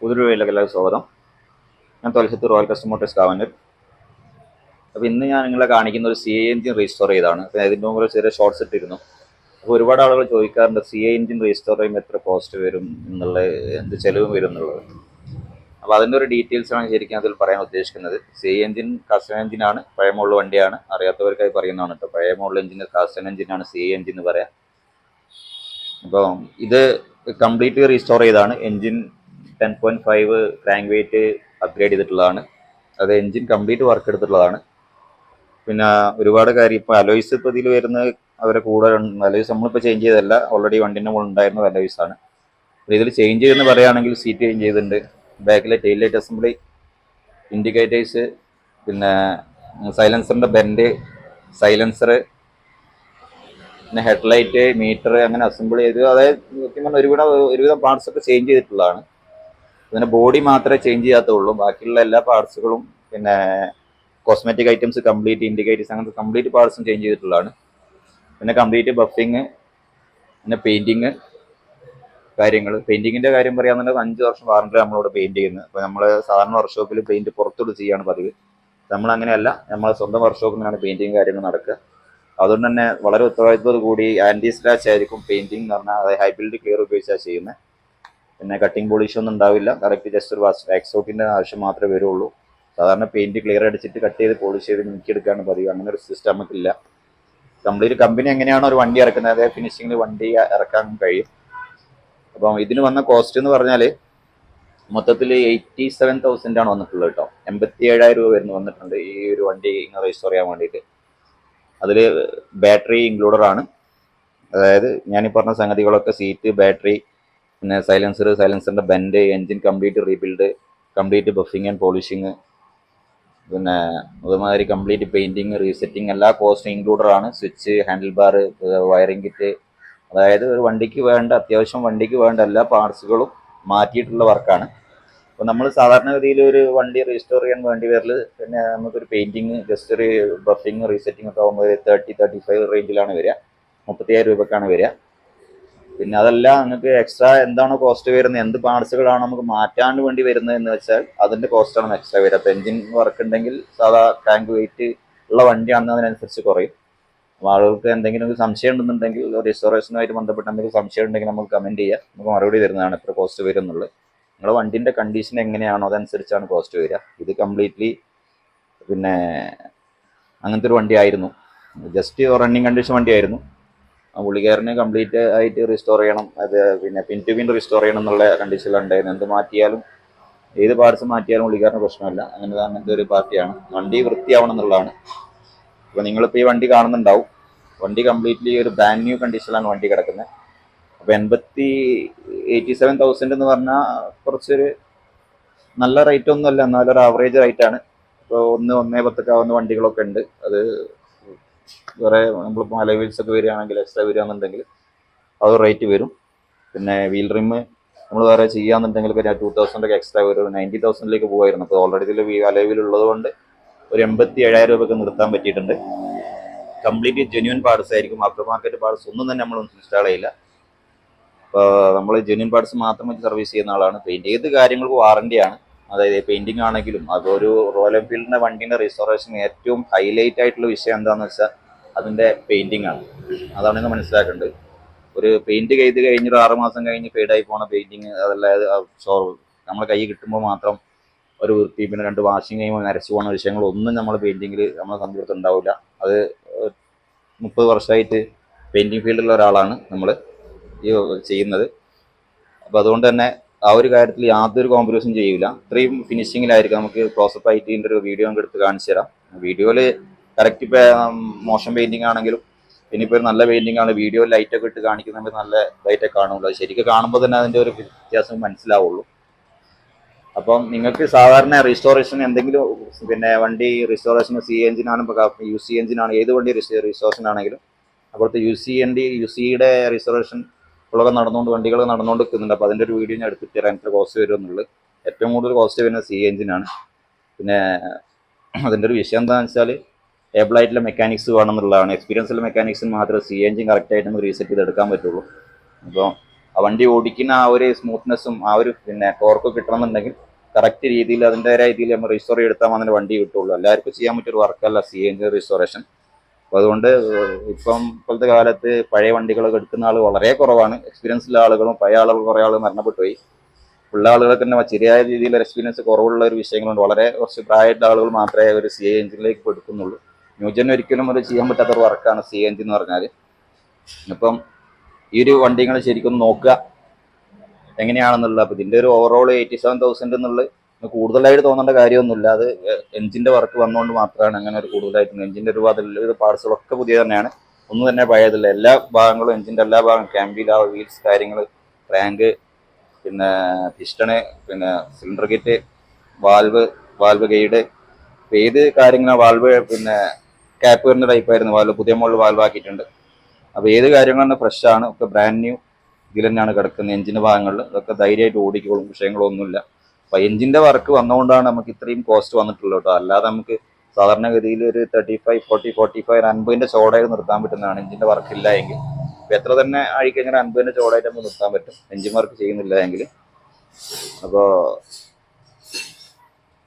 പുതിയൊരു വീട്ടിലേക്ക് സ്വാഗതം. ഞാൻ തൊലച്ചത്ത് റോയൽ കസ്റ്റമേഴ്സ് കാവന്നൂർ. അപ്പോൾ ഇന്ന് ഞാൻ നിങ്ങളെ കാണിക്കുന്ന ഒരു CI എഞ്ചിൻ റീസ്റ്റോർ ചെയ്താണ്. അപ്പോൾ ഇതിൻ്റെ മുമ്പ് ചെറിയ ഷോർട്ട്സ് ഇട്ടിരുന്നു. അപ്പോൾ ഒരുപാട് ആളുകൾ ചോദിക്കാറുണ്ട് CI എഞ്ചിൻ റീസ്റ്റോർ ചെയ്യുമ്പോൾ എത്ര കോസ്റ്റ് വരും എന്നുള്ള, എന്ത് ചിലവ് വരും എന്നുള്ളത്. അപ്പോൾ അതിൻ്റെ ഒരു ഡീറ്റെയിൽസാണ് ശരിക്കും അതിൽ പറയാൻ ഉദ്ദേശിക്കുന്നത്. CI എഞ്ചിൻ കാസ്റ്റൻ എഞ്ചിനാണ്, പഴയ മോഡൽ വണ്ടിയാണ്. അറിയാത്തവർക്കായി പറയുന്നതാണ് കേട്ടോ. പഴയ മോഡൽ എഞ്ചിൻ കാസ്റ്റൻ എഞ്ചിനാണ് CI എഞ്ചിൻ എന്ന് പറയാം. അപ്പോൾ ഇത് കംപ്ലീറ്റ് റീസ്റ്റോർ ചെയ്താണ്. എഞ്ചിൻ 10.5 ക്രാങ്ക് വെയിറ്റ് അപ്ഗ്രേഡ് ചെയ്തിട്ടുള്ളതാണ്. അത് എഞ്ചിൻ കംപ്ലീറ്റ് വർക്ക് എടുത്തിട്ടുള്ളതാണ്. പിന്നെ ഒരുപാട് കാര്യം ഇപ്പോൾ അലോയ്സ് ഇപ്പോൾ ഇതിൽ വരുന്നത് അവരെ കൂടെ അലോയ്സ് നമ്മളിപ്പോൾ ചേഞ്ച് ചെയ്തതല്ല, ഓൾറെഡി വണ്ടിൻ്റെ മുകളിൽ ഉണ്ടായിരുന്ന അലോയ്സ് ആണ്. ഇതിൽ ചേഞ്ച് ചെയ്തെന്ന് പറയുകയാണെങ്കിൽ സീറ്റ് ചേഞ്ച് ചെയ്തിട്ടുണ്ട്, ബാക്കിലെ ടെയിൽ ലൈറ്റ് അസംബ്ലി, ഇൻഡിക്കേറ്റേഴ്സ്, പിന്നെ സൈലൻസറിൻ്റെ ബെൻഡ്, സൈലൻസർ, പിന്നെ ഹെഡ്ലൈറ്റ്, മീറ്റർ, അങ്ങനെ അസംബിൾ ചെയ്ത്, അതായത് ഒരുവിധം പാർട്സ് ഒക്കെ ചേഞ്ച് ചെയ്തിട്ടുള്ളതാണ്. പിന്നെ ബോഡി മാത്രമേ ചേഞ്ച് ചെയ്യാത്തുള്ളൂ, ബാക്കിയുള്ള എല്ലാ പാർട്സുകളും പിന്നെ കോസ്മെറ്റിക് ഐറ്റംസ് കംപ്ലീറ്റ്, ഇൻഡിക്കേറ്റേഴ്സ്, അങ്ങനത്തെ കംപ്ലീറ്റ് പാർട്സും ചേഞ്ച് ചെയ്തിട്ടുള്ളതാണ്. പിന്നെ കംപ്ലീറ്റ് ബഫിങ്, പിന്നെ പെയിൻറ്റിങ് കാര്യങ്ങൾ. പെയിൻറ്റിങ്ങിൻ്റെ കാര്യം പറയുകയാണെന്നുണ്ടെങ്കിൽ 5 വർഷം വാറണ്ടി നമ്മളോട് പെയിൻറ്റ് ചെയ്യുന്നത്. അപ്പോൾ നമ്മൾ സാധാരണ വർക്ക്ഷോപ്പിൽ പെയിൻറ്റ് പുറത്തോട്ട് ചെയ്യാണ് പതിവ്. നമ്മളങ്ങനെയല്ല, നമ്മളെ സ്വന്തം വർക്ക്ഷോപ്പിൽ നിന്നാണ് പെയിൻറ്റിങ് കാര്യങ്ങൾ നടക്കുക. അതുകൊണ്ട് തന്നെ വളരെ ഉത്തരവാദിത്വത്തോടു കൂടി ആൻറ്റി സ്ക്രാച്ച് ആയിരിക്കും പെയിൻറ്റിങ് എന്ന് പറഞ്ഞാൽ. അത് ഹൈ ബിൽഡ് ക്ലിയർ ഉപയോഗിച്ചാണ് ചെയ്യുന്നത്. പിന്നെ കട്ടിങ് പോളിഷ് ഒന്നും ഉണ്ടാവില്ല. കറക്റ്റ് ജസ്റ്റ് ഒരു വാക്സൗട്ടിൻ്റെ ആവശ്യം മാത്രമേ വരുള്ളൂ. സാധാരണ പെയിൻറ്റ് ക്ലിയർ അടിച്ചിട്ട് കട്ട് ചെയ്ത് പോളിഷ് ചെയ്ത് മിക്കിയെടുക്കുകയാണ് പതിവ്. അങ്ങനെ ഒരു സിസ്റ്റം നമുക്കില്ല. കംപ്ലീറ്റ് കമ്പനി എങ്ങനെയാണോ ഒരു വണ്ടി ഇറക്കുന്നത് അതേ ഫിനിഷിങ്ങിൽ വണ്ടി ഇറക്കാൻ കഴിയും. അപ്പം ഇതിന് വന്ന കോസ്റ്റ് എന്ന് പറഞ്ഞാൽ മൊത്തത്തിൽ 87,000 ആണ് വന്നിട്ടുള്ളത് കേട്ടോ. 87,000 രൂപ വന്നിട്ടുണ്ട് ഈ ഒരു വണ്ടി ഇങ്ങനെ രജിസ്റ്റർ ചെയ്യാൻ വേണ്ടിയിട്ട്. അതിൽ ബാറ്ററി ഇൻക്ലൂഡഡ് ആണ്. അതായത് ഞാനീ പറഞ്ഞ സംഗതികളൊക്കെ, സീറ്റ്, ബാറ്ററി, പിന്നെ സൈലൻസറിൻ്റെ bend, engine complete rebuild, complete buffing and polishing, പിന്നെ അതുമാതിരി കംപ്ലീറ്റ് പെയിൻറ്റിങ്, റീസെറ്റിങ്, എല്ലാ കോസ്റ്റും ഇൻക്ലൂഡഡ് ആണ്. Switch, handle bar, wiring kit, അതായത് ഒരു വണ്ടിക്ക് വേണ്ട, അത്യാവശ്യം വണ്ടിക്ക് വേണ്ട എല്ലാ പാർട്സുകളും മാറ്റിയിട്ടുള്ള വർക്കാണ്. അപ്പോൾ നമ്മൾ സാധാരണഗതിയിൽ ഒരു വണ്ടി റീസ്റ്റോർ ചെയ്യാൻ വേണ്ടി വരൽ പിന്നെ നമുക്കൊരു പെയിൻറ്റിങ്, ജസ്റ്റ് ഒരു ബഫിങ്, റീസെറ്റിംഗ് ഒക്കെ ആകുമ്പോൾ 30-35 റേഞ്ചിലാണ് വരിക. 37,000 രൂപക്കാണ് വരിക. പിന്നെ അതല്ല, നിങ്ങൾക്ക് എക്സ്ട്രാ എന്താണോ കോസ്റ്റ് വരുന്നത്, എന്ത് പാർട്സുകളാണ് നമുക്ക് മാറ്റാൻ വേണ്ടി വരുന്നത് എന്ന് വെച്ചാൽ അതിൻ്റെ കോസ്റ്റാണ് എക്സ്ട്രാ വരിക. അപ്പോൾ എഞ്ചിൻ വർക്ക് ഉണ്ടെങ്കിൽ സാധാ ടാങ്ക് വെയിറ്റ് ഉള്ള വണ്ടിയാണെന്ന് അതിനനുസരിച്ച് കുറയും. അപ്പോൾ ആളുകൾക്ക് എന്തെങ്കിലും സംശയം ഉണ്ടെന്നുണ്ടെങ്കിൽ, റെസ്റ്റോറേഷനുമായിട്ട് ബന്ധപ്പെട്ട് എന്തെങ്കിലും സംശയം ഉണ്ടെങ്കിൽ നമുക്ക് കമൻറ്റ് ചെയ്യുക. നമുക്ക് മറുപടി തരുന്നതാണ് എത്ര കോസ്റ്റ് വരും എന്നുള്ളത്. നിങ്ങളുടെ വണ്ടിൻ്റെ കണ്ടീഷൻ എങ്ങനെയാണോ അതനുസരിച്ചാണ് കോസ്റ്റ് വരിക. ഇത് കംപ്ലീറ്റ്ലി പിന്നെ അങ്ങനത്തെ ഒരു വണ്ടിയായിരുന്നു. ജസ്റ്റ് റണ്ണിങ് കണ്ടീഷൻ വണ്ടിയായിരുന്നു. പുള്ളിക്കാരന് കംപ്ലീറ്റ് ആയിട്ട് റീസ്റ്റോർ ചെയ്യണം, അത് പിന്നെ പിൻ ടു പിൻ റീസ്റ്റോർ ചെയ്യണം എന്നുള്ള കണ്ടീഷനിലുണ്ടായിരുന്നു. എന്ത് മാറ്റിയാലും, ഏത് പാർട്സ് മാറ്റിയാലും പുള്ളിക്കാരന് പ്രശ്നമല്ല. അങ്ങനത്തെ ഒരു പാർട്ടിയാണ്. വണ്ടി വൃത്തിയാവണം എന്നുള്ളതാണ്. അപ്പോൾ നിങ്ങളിപ്പോൾ ഈ വണ്ടി കാണുന്നുണ്ടാവും. വണ്ടി കംപ്ലീറ്റ്ലി ഒരു ബ്രാൻഡ് ന്യൂ കണ്ടീഷനിലാണ് വണ്ടി കിടക്കുന്നത്. അപ്പോൾ 87,000 എന്ന് പറഞ്ഞാൽ കുറച്ചൊരു നല്ല റേറ്റ് ഒന്നുമല്ല, എന്നാലും ഒരു ആവറേജ് റേറ്റാണ്. ഇപ്പോൾ 1-1.10 ആവുന്ന വണ്ടികളൊക്കെ ഉണ്ട്. അത് വേറെ നമ്മളിപ്പോൾ അലോയ് വീൽസ് ഒക്കെ വരികയാണെങ്കിൽ, എക്സ്ട്രാ വരികയാണെന്നുണ്ടെങ്കിൽ അത് റേറ്റ് വരും. പിന്നെ വീൽ റിമ്മ് നമ്മൾ വേറെ ചെയ്യാന്നുണ്ടെങ്കിൽ 2,000 ഒക്കെ എക്സ്ട്രാ വരും. 90,000 പോകുമായിരുന്നു. അപ്പോൾ ഓൾറെഡി ഇതിൽ അലോയ് വീൽ ഉള്ളത് കൊണ്ട് ഒരു 87,000 രൂപയ്ക്ക് നിർത്താൻ പറ്റിയിട്ടുണ്ട്. കംപ്ലീറ്റ് ജെന്യൂൻ പാർട്സ് ആയിരിക്കും. ആഫ്റ്റർ മാർക്കറ്റ് പാർട്സ് ഒന്നും തന്നെ നമ്മൾ ഇൻസ്റ്റാൾ ചെയ്യില്ല. അപ്പോൾ നമ്മൾ ജെന്യൂൻ പാർട്സ് മാത്രം സർവീസ് ചെയ്യുന്ന ആളാണ്. പെയിൻറ്റ് ഏത് കാര്യങ്ങൾക്കും വാറണ്ടിയാണ്. അതായത് പെയിൻറ്റിങ് ആണെങ്കിലും, അതൊരു റോയൽ എൻഫീൽഡിൻ്റെ വണ്ടീൻ്റെ റെസ്റ്റോറേഷൻ ഏറ്റവും ഹൈലൈറ്റ് ആയിട്ടുള്ള വിഷയം എന്താണെന്ന് വെച്ചാൽ അതിൻ്റെ പെയിൻറ്റിങ് ആണ്. അതാണ് നിങ്ങൾ മനസ്സിലാക്കേണ്ടത്. ഒരു പെയിൻറ്റ് ചെയ്ത് കഴിഞ്ഞൊരു 6 മാസം കഴിഞ്ഞ് ഫെയ്ഡായി പോകുന്ന പെയിൻറ്റിങ്, അതല്ലാതെ നമ്മളെ കൈ കിട്ടുമ്പോൾ മാത്രം ഒരു വൃത്തി, പിന്നെ 2 വാഷിങ് കഴിയുമ്പോൾ നരച്ചു പോകുന്ന വിഷയങ്ങളൊന്നും നമ്മൾ പെയിൻറ്റിങ്ങിൽ നമ്മളെ സമീപത്ത് ഉണ്ടാവില്ല. അത് 30 വർഷമായിട്ട് പെയിൻറ്റിങ് ഫീൽഡിലുള്ള ഒരാളാണ് നമ്മൾ ഈ ചെയ്യുന്നത്. അപ്പോൾ അതുകൊണ്ട് തന്നെ ആ ഒരു കാര്യത്തിൽ യാതൊരു കോംപ്രമൈസും ചെയ്യില്ല. ഇത്രയും ഫിനിഷിങ്ങിലായിരിക്കും. നമുക്ക് ക്ലോസപ്പ് ആയിട്ട് ഇതിൻ്റെ ഒരു വീഡിയോ നമുക്ക് എടുത്ത് കാണിച്ചു തരാം. വീഡിയോയിൽ കറക്റ്റ് ഇപ്പോൾ മോശം പെയിൻറ്റിങ് ആണെങ്കിലും, ഇനിയിപ്പോൾ നല്ല പെയിൻറ്റിങ് ആണ്, വീഡിയോ ലൈറ്റൊക്കെ ഇട്ട് കാണിക്കുന്നുണ്ട്, നല്ല ലൈറ്റൊക്കെ കാണുള്ളൂ. ശരിക്കും കാണുമ്പോൾ തന്നെ അതിൻ്റെ ഒരു വ്യത്യാസം മനസ്സിലാവുള്ളൂ. അപ്പം നിങ്ങൾക്ക് സാധാരണ റീസ്റ്റോറേഷൻ എന്തെങ്കിലും, പിന്നെ വണ്ടി റീസ്റ്റോറേഷൻ CI എഞ്ചിനാണ്, UC എഞ്ചിനാണ്, ഏത് വണ്ടി റീസ്റ്റോറേഷൻ ആണെങ്കിലും അപ്പോഴത്തെ UCയുടെ റീസ്റ്റോറേഷൻ ഉള്ളതൊക്കെ വണ്ടികൾ നടന്നുകൊണ്ട് നിൽക്കുന്നുണ്ട്. അപ്പോൾ അതിൻ്റെ ഒരു വീഡിയോ ഞാൻ എടുത്തിട്ട് തരാം എത്ര കോസ്റ്റ് വരും എന്നുള്ളത്. ഏറ്റവും കൂടുതൽ കോസ്റ്റ് വരുന്നത് CI എഞ്ചിനാണ്. പിന്നെ അതിൻ്റെ ഒരു വിഷയം എന്താണെന്ന് വെച്ചാൽ ഏബിളായിട്ടുള്ള മെക്കാനിക്സ് വേണം എന്നുള്ളതാണ്. എക്സ്പീരിയൻസുള്ള മെക്കാനിക്സിന് മാത്രമേ CI എഞ്ചിൻ കറക്റ്റായിട്ട് നമുക്ക് റീസെറ്റ് ചെയ്തെടുക്കാൻ പറ്റുള്ളൂ. അപ്പോൾ ആ വണ്ടി ഓടിക്കുന്ന ആ ഒരു സ്മൂത്ത്നെസ്സും ആ ഒരു പിന്നെ ടോർക്ക് കിട്ടണമെന്നുണ്ടെങ്കിൽ കറക്റ്റ് രീതിയിൽ അതിൻ്റെ രീതിയിൽ നമ്മൾ റീസ്റ്റോർ എടുത്താൽ മാത്രമേ വണ്ടി കിട്ടുള്ളൂ. എല്ലാവർക്കും ചെയ്യാൻ പറ്റിയൊരു വർക്കല്ല CNG റീസ്റ്റോറേഷൻ. അപ്പോൾ അതുകൊണ്ട് ഇപ്പോഴത്തെ കാലത്ത് പഴയ വണ്ടികളൊക്കെ എടുക്കുന്ന ആൾ വളരെ കുറവാണ്. എക്സ്പീരിയൻസുള്ള ആളുകളും പഴയ ആളുകൾ കുറേ ആൾ മരണപ്പെട്ടു പോയി. ഉള്ള ആളുകൾക്ക് തന്നെ ശരിയായ രീതിയിലുള്ള എക്സ്പീരിയൻസ് കുറവുള്ള ഒരു വിഷയങ്ങളുണ്ട്. വളരെ കുറച്ച് പ്രായമുള്ള ആളുകൾ മാത്രമേ ഒരു CNGയിലേക്ക് എടുക്കുന്നുള്ളൂ. ന്യൂജൻ ഒരിക്കലും ഒരു ചെയ്യാൻ പറ്റാത്ത ഒരു വർക്കാണ് CNG എന്ന് പറഞ്ഞാൽ. അപ്പം ഈ ഒരു വണ്ടികൾ ശരിക്കും നോക്കുക എങ്ങനെയാണെന്നുള്ളത്. അപ്പോൾ ഇതിൻ്റെ ഒരു ഓവറോൾ 87,000 എന്നുള്ളത് കൂടുതലായിട്ട് തോന്നേണ്ട കാര്യമൊന്നുമില്ല. അത് എഞ്ചിൻ്റെ വർക്ക് വന്നുകൊണ്ട് മാത്രമാണ് അങ്ങനെ ഒരു കൂടുതലായിട്ട്. എഞ്ചിൻ്റെ ഒരു അതിൽ പാർട്സുകളൊക്കെ പുതിയ തന്നെയാണ്, ഒന്നും തന്നെ പഴയതില്ല. എല്ലാ ഭാഗങ്ങളും എഞ്ചിൻ്റെ എല്ലാ ഭാഗങ്ങളും ക്യാമ്പിൽ ആ വീൽസ് കാര്യങ്ങൾ, റാങ്ക്, പിന്നെ പിസ്റ്റണ്, പിന്നെ സിലിണ്ടർ കിറ്റ്, വാൽവ് ഗൈഡ്, ഏത് കാര്യങ്ങളും വാൽവ് പിന്നെ ക്യാപ്പ് വരുന്ന ടൈപ്പായിരുന്നു വാൽവ്, പുതിയ മോഡൽ വാൽവ് ആക്കിയിട്ടുണ്ട്. അപ്പോൾ ഏത് കാര്യങ്ങളും ഫ്രഷ് ആണ്, ഒക്കെ ബ്രാൻഡ് ന്യൂ ഇതിൽ തന്നെയാണ് കിടക്കുന്നത് എഞ്ചിൻ്റെ ഭാഗങ്ങളിൽ. അതൊക്കെ ധൈര്യമായിട്ട് ഓടിക്കോളും, വിഷയങ്ങളൊന്നുമില്ല. അപ്പോൾ എഞ്ചിൻ്റെ വർക്ക് വന്നുകൊണ്ടാണ് നമുക്ക് ഇത്രയും കോസ്റ്റ് വന്നിട്ടുള്ളത് കേട്ടോ. അല്ലാതെ നമുക്ക് സാധാരണഗതിയിൽ ഒരു 35, 40, 45, 50ൻ്റെ ചോടായിട്ട് നിർത്താൻ പറ്റുന്നതാണ് എഞ്ചിൻ്റെ വർക്ക് ഇല്ല എങ്കിൽ. അപ്പോൾ എത്ര തന്നെ ആയിക്കഴിഞ്ഞാൽ 50ൻ്റെ ചോടായിട്ട് നമുക്ക് നിർത്താൻ പറ്റും എഞ്ചിൻ വർക്ക് ചെയ്യുന്നില്ല എങ്കിൽ. അപ്പോൾ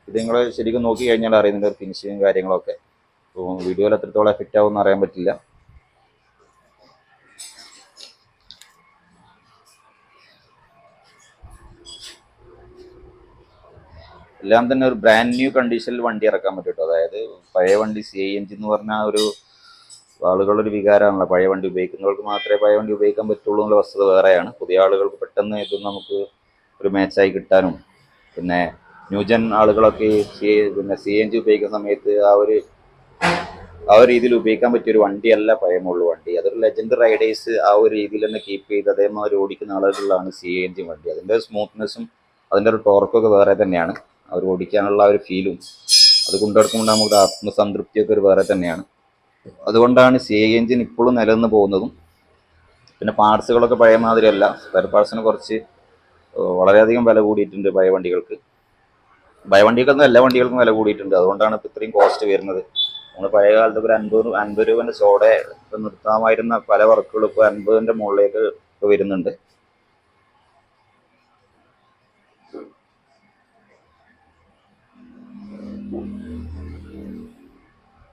ഇത് നിങ്ങൾ ശരിക്കും നോക്കി കഴിഞ്ഞാൽ അറിയുന്നുണ്ട് ഫിനിഷിങ്ങും കാര്യങ്ങളൊക്കെ. അപ്പോൾ വീഡിയോയിൽ എത്രത്തോളം എഫക്റ്റ് ആവുമെന്ന് അറിയാൻ പറ്റില്ല. എല്ലാം തന്നെ ഒരു ബ്രാൻഡ് ന്യൂ കണ്ടീഷനിൽ വണ്ടി ഇറക്കാൻ പറ്റും കേട്ടോ. അതായത് പഴയ വണ്ടി CNG എന്ന് പറഞ്ഞാൽ ഒരു ആളുകളൊരു വികാരമാണല്ലോ. പഴയ വണ്ടി ഉപയോഗിക്കുന്നവർക്ക് മാത്രമേ പഴയ വണ്ടി ഉപയോഗിക്കാൻ പറ്റുള്ളൂ എന്നുള്ള വസ്തുത വേറെയാണ്. പുതിയ ആളുകൾക്ക് പെട്ടെന്ന് ഇത് നമുക്ക് ഒരു മാച്ചായി കിട്ടാനും, പിന്നെ ന്യൂജൻ ആളുകളൊക്കെ പിന്നെ CNG ഉപയോഗിക്കുന്ന സമയത്ത് ആ ഒരു രീതിയിൽ ഉപയോഗിക്കാൻ പറ്റിയൊരു വണ്ടിയല്ല പഴയമുള്ള വണ്ടി. അതൊരു ലെജൻഡ് റൈഡേഴ്സ് ആ ഒരു രീതിയിൽ തന്നെ കീപ്പ് ചെയ്ത് അതേമാതിരി ഓടിക്കുന്ന ആളുകളിലാണ് CNG വണ്ടി. അതിൻ്റെ സ്മൂത്ത്നെസ്സും അതിൻ്റെ ഒരു ടോർക്കൊക്കെ വേറെ തന്നെയാണ്. അവർ ഓടിക്കാനുള്ള ഒരു ഫീലും അത് കൊണ്ടുനടക്കുമ്പോൾ നമുക്ക് ആത്മസംതൃപ്തിയൊക്കെ ഒരു വേറെ തന്നെയാണ്. അതുകൊണ്ടാണ് CNG ഇപ്പോഴും നിലനിന്ന് പോകുന്നതും. പിന്നെ പാർട്സുകളൊക്കെ പഴയ മാതിരിയല്ല, സ്പെയർ പാർട്സിന് കുറച്ച് വളരെയധികം വില കൂടിയിട്ടുണ്ട് പഴയ വണ്ടികൾക്ക്. പഴയ വണ്ടികൾക്കൊന്നും എല്ലാ വണ്ടികൾക്കും വില കൂടിയിട്ടുണ്ട്. അതുകൊണ്ടാണ് ഇപ്പോൾ ഇത്രയും കോസ്റ്റ് വരുന്നത്. നമ്മൾ പഴയ കാലത്ത് ഒരു 50 രൂപേൻ്റെ ചോടെ നിർത്താമായിരുന്ന പല വർക്കുകളും ഇപ്പോൾ 50ൻ്റെ മുകളിലേക്ക് ഇപ്പോൾ വരുന്നുണ്ട്.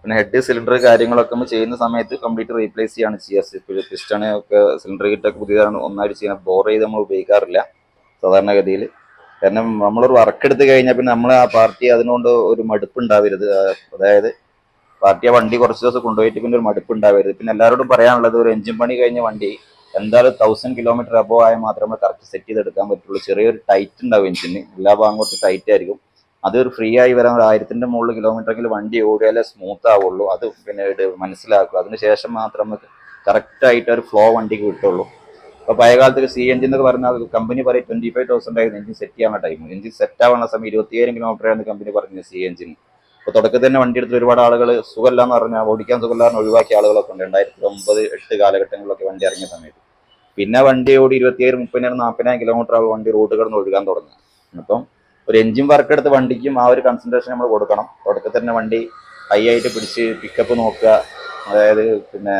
പിന്നെ ഹെഡ്, സിലിണ്ടർ കാര്യങ്ങളൊക്കെ നമ്മൾ ചെയ്യുന്ന സമയത്ത് കംപ്ലീറ്റ് റീപ്ലേസ് ചെയ്യാണ് ചെയ്യുക. പിസ്റ്റണ് ഒക്കെ സിലിണ്ടർ കിറ്റൊക്കെ പുതിയതാണ് ഒന്നായിട്ട് ചെയ്യുന്നത്. ബോർ ചെയ്ത് നമ്മൾ ഉപയോഗിക്കാറില്ല സാധാരണഗതിയിൽ. കാരണം നമ്മളൊരു വർക്ക് എടുത്ത് കഴിഞ്ഞാൽ പിന്നെ നമ്മൾ ആ പാർട്ടി അതിനുകൊണ്ട് ഒരു മടുപ്പ് ഉണ്ടാവരുത്. അതായത് പാർട്ടി ആ വണ്ടി കുറച്ച് ദിവസം കൊണ്ടുപോയിട്ട് പിന്നെ ഒരു മടുപ്പ് ഉണ്ടാവരുത്. പിന്നെ എല്ലാവരോടും പറയാനുള്ളത്, ഒരു എഞ്ചിൻ പണി കഴിഞ്ഞ വണ്ടി എന്തായാലും 1000 കിലോമീറ്റർ അബോവ് ആയാൽ മാത്രമേ കറക്റ്റ് സെറ്റ് ചെയ്തെടുക്കാൻ പറ്റുള്ളൂ. ചെറിയൊരു ടൈറ്റ് ഉണ്ടാവും എഞ്ചിന്, എല്ലാ ഭാഗം കുറച്ച് ടൈറ്റ് ആയിരിക്കും. അതൊരു ഫ്രീ ആയി വരാൻ 1000ൻ്റെ മുകളിൽ കിലോമീറ്ററെങ്കിലും വണ്ടി ഓടിയാലേ സ്മൂത്ത് ആവുള്ളൂ. അത് പിന്നെ മനസ്സിലാക്കുക. അതിനുശേഷം മാത്രം നമുക്ക് കറക്റ്റായിട്ട് ഒരു ഫ്ലോ വണ്ടിക്ക് കിട്ടുള്ളൂ. അപ്പോൾ പഴയ കാലത്ത് CNG എന്നൊക്കെ പറഞ്ഞാൽ കമ്പനി പറയും 25,000 ആയിരുന്നു എഞ്ചിൻ സെറ്റ് ചെയ്യാനുള്ള ടൈം. എഞ്ചിൻ സെറ്റ് ആവുന്ന സമയം 27 കിലോമീറ്ററായിരുന്നു കമ്പനി പറഞ്ഞത് CNG. അപ്പോൾ തുടക്കത്തിൽ തന്നെ വണ്ടി എടുത്ത് ഒരുപാട് ആളുകൾ സുഖമില്ല എന്ന് പറഞ്ഞാൽ, ഓടിക്കാൻ സുഖമില്ലാന്ന് ഒഴിവാക്കിയ ആളുകളൊക്കെ ഉണ്ട് 2009, 2008 കാലഘട്ടങ്ങളിലൊക്കെ വണ്ടി ഇറങ്ങിയ സമയത്ത്. പിന്നെ വണ്ടി ഓടി 27, 30, 40 കിലോമീറ്റർ ആവും വണ്ടി റോഡ് കിടന്ന് ഒഴുകാൻ തുടങ്ങുക. അപ്പം ഒരു എഞ്ചിൻ വർക്ക് എടുത്ത് വണ്ടിക്കും ആ ഒരു കൺസെൻട്രേഷൻ നമ്മൾ കൊടുക്കണം. തുടക്കത്തിൽ തന്നെ വണ്ടി ഹൈ ആയിട്ട് പിടിച്ച് പിക്കപ്പ് നോക്കുക, അതായത് പിന്നെ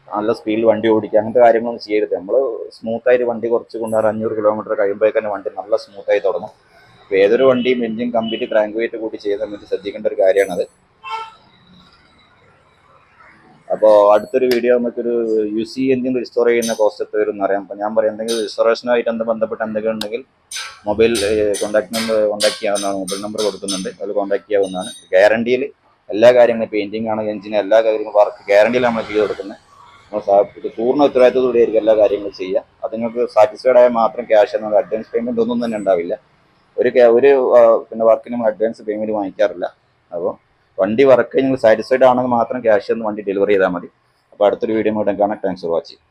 നല്ല സ്പീഡിൽ വണ്ടി ഓടിക്കുക, അങ്ങനത്തെ കാര്യങ്ങളൊന്നും ചെയ്യരുത്. നമ്മൾ സ്മൂത്തായിട്ട് വണ്ടി കുറച്ച് കൊണ്ടുവരാൻ 500 കിലോമീറ്റർ കഴിയുമ്പോഴേക്ക് തന്നെ വണ്ടി നല്ല സ്മൂത്തായി തുടങ്ങും. അപ്പോൾ ഏതൊരു വണ്ടിയും എഞ്ചിൻ കംപ്ലീറ്റ് ക്രാങ്ക് വെയിറ്റ് കൂട്ടി ചെയ്യുന്ന സമയത്ത് ശ്രദ്ധിക്കേണ്ട ഒരു കാര്യമാണത്. അപ്പോൾ അടുത്തൊരു വീഡിയോ നമുക്കൊരു UC എഞ്ചിൻ റിസ്റ്റോർ ചെയ്യുന്ന കോസ്റ്റ് എത്ര വരും എന്നറിയാം. അപ്പോൾ ഞാൻ പറയാം, എന്തെങ്കിലും റിസ്റ്റോറേഷനുമായിട്ട് ബന്ധപ്പെട്ട് എന്തെങ്കിലും ഉണ്ടെങ്കിൽ മൊബൈൽ കോൺടാക്ട് ചെയ്യാവുന്നതാണ്. മൊബൈൽ നമ്പർ കൊടുക്കുന്നുണ്ട്, അതിൽ കോൺടാക്ട് ചെയ്യാവുന്നതാണ്. ഗ്യാരണ്ടിയിൽ എല്ലാ കാര്യങ്ങളും, പെയിൻറ്റിംഗ് ആണ്, എഞ്ചിന് എല്ലാ കാര്യങ്ങളും വർക്ക് ഗ്യാരണ്ടിയിൽ നമ്മൾ ചെയ്ത് കൊടുക്കുന്നത്. നമ്മൾ പൂർണ്ണ ഉത്തരവാദിത്തത്തോടെ ആയിരിക്കും എല്ലാ കാര്യങ്ങളും ചെയ്യുക. അത് നിങ്ങൾക്ക് സാറ്റിസ്ഫൈഡ് ആയാൽ മാത്രം ക്യാഷ് എന്നുള്ള അഡ്വാൻസ് പേയ്മെൻറ്റ് ഒന്നും തന്നെ ഉണ്ടാവില്ല. ഒരു പിന്നെ വർക്കിന് നമ്മൾ അഡ്വാൻസ് പേയ്മെൻറ്റ് വാങ്ങിക്കാറില്ല. അപ്പോൾ വണ്ടി വർക്ക് നിങ്ങൾ സാറ്റിസ്ഫൈഡ് ആണെങ്കിൽ മാത്രം ക്യാഷ് ഒന്ന് വണ്ടി ഡെലിവറി ചെയ്താൽ മതി. അപ്പോൾ അടുത്തൊരു വീഡിയോ കാണാം. Thanks for watching.